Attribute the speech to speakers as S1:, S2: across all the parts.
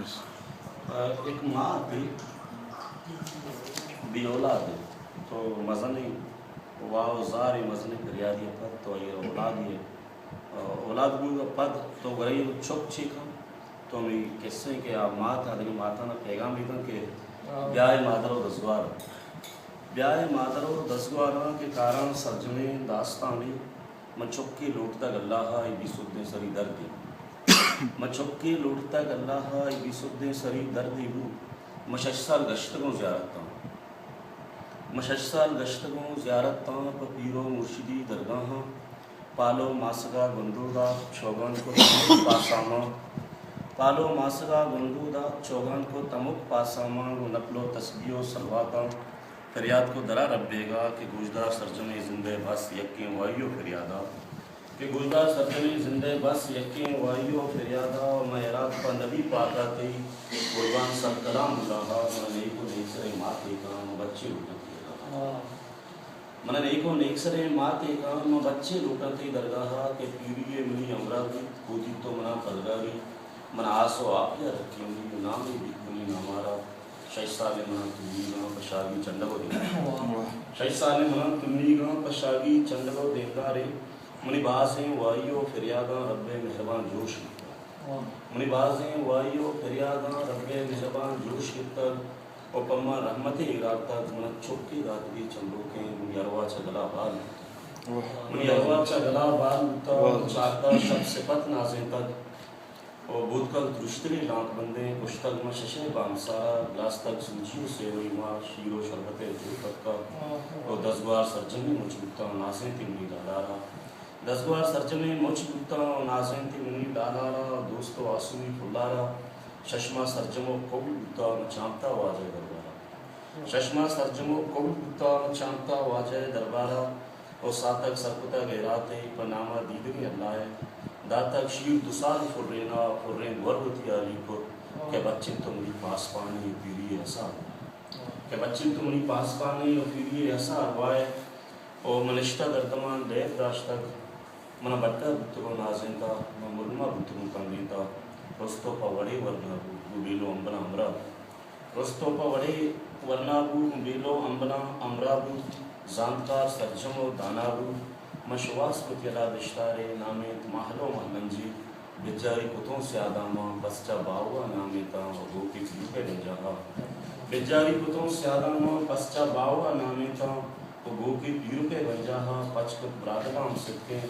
S1: ایک ماں تھی بی اولاد تو مزنی واو زاری مزنی فریادی پد تو یہ اولادی اولاد گو پد تو گئی چپ چیکا تو میں قصے کہ آپ ماں تھا لیکن ماتا نہ پیغام دیتا کہ بیائے مادر و دسگوار بیائے مادر و دسگوارا کے کارن سرجنے داستانی من چکی لوٹتا گلہ ای بھی سدیں سری دردی من چکی لوٹتا گلہ ای بھی سدیں سری دردی بو من 6 سال گشتگوں زیارت تاں من 6 سال گشتگوں زیارت تاں پیرو مرشدی درگاہاں پالو ماسگا گندودا چوگان کو تمک پاساما پالو ماسگا گندودا چوگان کو تمک پاساما وہ نقل و تسبیح و سلواتا فریاد کو درا ربے گا کہ گوجدہ سرجنے زندے بس یکیں وائیو فریادا کہ گوجدہ سرجنے زندے بس یکیں وائیو فریادا میں اراد پا نبی پاکا تی قربان سب کلام اللہ میں نے کو نیک سرے ماتے کام بچے لوٹتے میں نے کو نیک سرے ماتے کام بچے لوٹتے درگاہا کہ پیریے منی امرہ بھی کودی تو منا پدگاری من آسو آپیا رکھی ہوئی نامی بھی کنی نامارا 6 سال منا تمیگا پشاگی چندگو دیندارے 6 سال منا تمیگا پشاگی چندگو دیندارے منی بازیں وائیو فریاداں رب مہربان جوش کتا منی بازیں وائیو فریاداں رب مہربان جوش کتا اور پما رحمت ارادتا منا چوکی دادگی چندوکیں منی اروا چگلا بال منی اروا چگلا بال تا چاہتا شب صفت نازیں تک اور بودکل درشتری لانک بندیں کشتگ میں ششے بانسارا گلاستگ سنچیو سیوئی ماں شیرو شربت جو تک کا اور 10 بار سرجنی مجھوتا نازیں تیمنی دادارا 10 بار سرجنی مجھوتا نازیں تیمنی دادارا دوستو آسوی فلارا ششما سرجمو قبل بوتا چانتا واجہ دربارا ششما سرجمو قبل بوتا چانتا واجہ دربارا اور ساتک سرکتا غیراتے پنامہ دیدنی اللہ ہے داتک شیر 2 سال فررینا فررین وربتی آلی کو کہ بچے تمہری پاس پانی پیری ایسا کہ بچے تمہری پاس پانی پیری ایسا اروائے اور منشتہ دردمان دیکھ داشتک منا بٹا بترو نازیں تا من ملما بترو کندیں تا رستو پا وڑے ورنا بو بیلو امبنا امرا رستو پا وڑے ورنا بو بیلو امبنا امرا بو زانکار سرجم و دانا بو مشواس کو تیلا بشتارے نامیت محلو محلنجی بجاری کتوں سے آداما بسچا باوا نامیتا گو کی پیو کے رجاہا بجاری کتوں سے آداما بسچا باوا نامیتا گو کی پیو کے رجاہا پچکت برادلام سکتے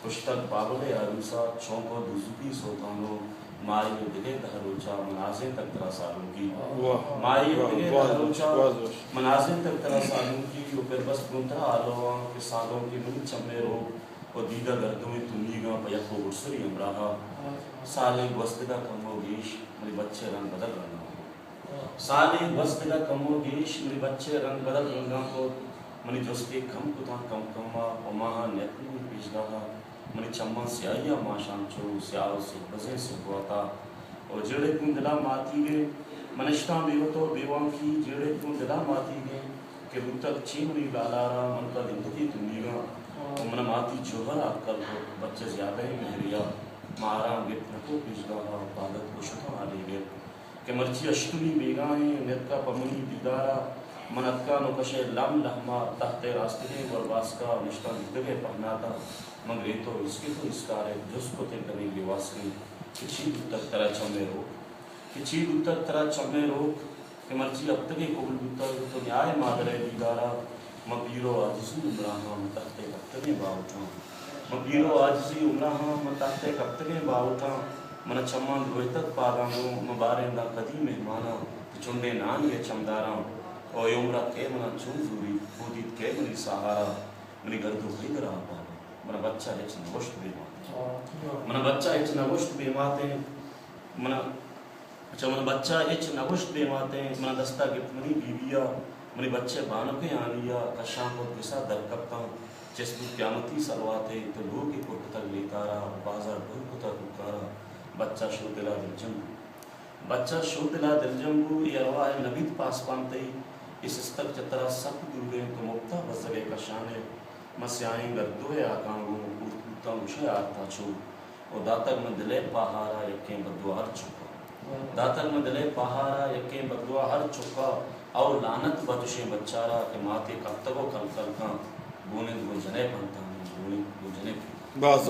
S1: کشتک بابلے آروسا چونکو دوزوکی سوتانو مائی دلے دہروچا منازیں تک ترا سالوں کی مائی دلے دہروچا منازیں تک ترا سالوں کی وہ پھر بس کنترا آلوہاں کہ سالوں کی منی چمے رو اور دیدہ گردوں میں تمیگا پیکو گرسری امراہا سالے گوستگا کمو گیش میری بچے رنگ بدل رنگا ہو سالے گوستگا کمو گیش میری بچے رنگ بدل رنگا ہو منی جوستے کم کتا کم کما اور ماہا نیتنی پیش گاہا منی چمہ سیاہیا ماشان چو سیاہ سے بزے سے ہواتا اور جڑے کن دلا ماتی گئے منشتاں بیوتو بیوان کی جڑے کن دلا ماتی گئے کہ بودتک چیمنی لالارا من کا دندگی تنیگا اور من ماتی جوہر آکل ہو بچے زیادہ ہی مہریا مارا گت نکو پیشگاہا عبادت کو شکا آلے گئے کہ مرچی اشتنی بیگائیں نیت کا پمنی دیدارا منت کا نکشے لم لحما تحت راستے ورباس کا نشتہ نگے پہناتا مگر تو اس کے تو اس کارے جس کو تے کریں لیواسنی کہ چید اتر ترہ چمے روک کہ چید اتر ترہ چمے روک کہ مرچی اب تکے قبل اتر تو نیائے مادر دیدارا مبیرو آجزی عمرہاں متحتے کبتگیں باوٹاں مبیرو آجزی عمرہاں متحتے کبتگیں باوٹاں من چمان رویتت پادانگوں مبارندہ قدیم مہمانا چندے نان یہ چمداراں اور عمرہ کے منا چون زوری خودید کے منی سہارا منی گردو خید رہا پا منا بچہ ایچ نگوشت بے ماتے منا بچہ ایچ نگوشت بے ماتے منا بچہ ایچ نگوشت بے ماتے منا دستا گفت منی بیویا منی بچے بانکے آنیا کشاں کو کسا در کبتا جس کو قیامتی سلواتے تو لوگ کی کوٹ تک لیتارا بازار بھر کو تک اکارا بچہ شو دلا دل جنبو بچہ شو دلا دل جنبو یہ ارواح نبید پاس پانتے اس استق چترا سب دوریں تو مبتا بزرے کشانے مسیائیں گردوئے آکانگوں پورتا مشے آتا چھو اور داتک میں دلے پاہارا یکیں بدوار چھپا داتر میں دلے پہارا یکے بدوا ہر چکا اور لانت بدشے بچارا کہ ماتے کفتگو کل کل کان گونت گنجنے پنتا گونت گنجنے
S2: بس